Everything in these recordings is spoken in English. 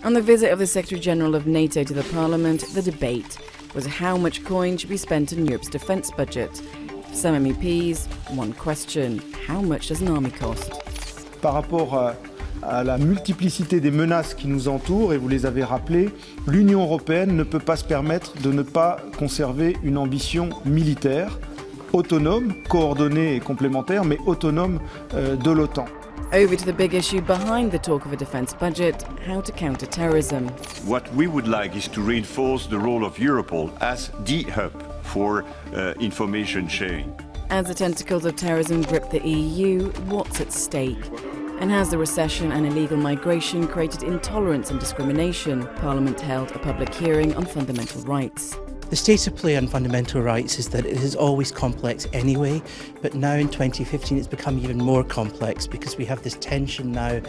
On the visit of the Secretary-General of NATO to the Parliament, the debate was how much coin should be spent on Europe's defence budget. For some MEPs, one question: how much does an army cost? Par rapport à la multiplicité des menaces qui nous entourent, et vous les avez rappelées, l'Union européenne ne peut pas se permettre de ne pas conserver une ambition militaire, autonome, coordonnée et complémentaire, mais autonome de l'OTAN. Over to the big issue behind the talk of a defence budget: how to counter terrorism. What we would like is to reinforce the role of Europol as the hub for information sharing. As the tentacles of terrorism grip the EU, what's at stake? And has the recession and illegal migration created intolerance and discrimination? Parliament held a public hearing on fundamental rights. The state of play on fundamental rights is that it is always complex anyway, but now in 2015 it's become even more complex because we have this tension now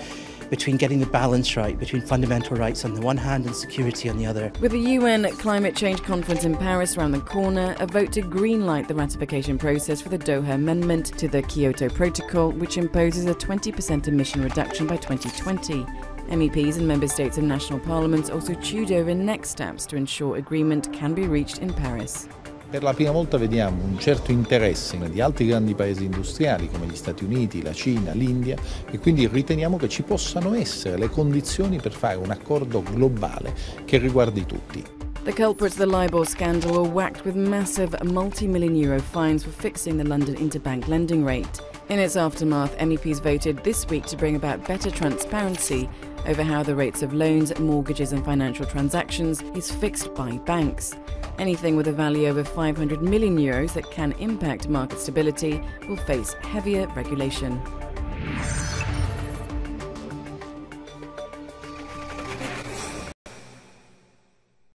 between getting the balance right between fundamental rights on the one hand and security on the other. With the UN Climate Change Conference in Paris around the corner, a vote to greenlight the ratification process for the Doha Amendment to the Kyoto Protocol, which imposes a 20% emission reduction by 2020. MEPs and member states and national parliaments also chewed over next steps to ensure agreement can be reached in Paris. Per la prima volta vediamo un certo interesse di altri grandi paesi industriali come gli Stati Uniti, la Cina, l'India, e quindi riteniamo che ci possano essere le condizioni per fare un accordo globale che riguardi tutti. The culprits of the Libor scandal were whacked with massive multi-million euro fines for fixing the London interbank lending rate. In its aftermath, MEPs voted this week to bring about better transparency over how the rates of loans, mortgages and financial transactions is fixed by banks. Anything with a value over 500 million euros that can impact market stability will face heavier regulation.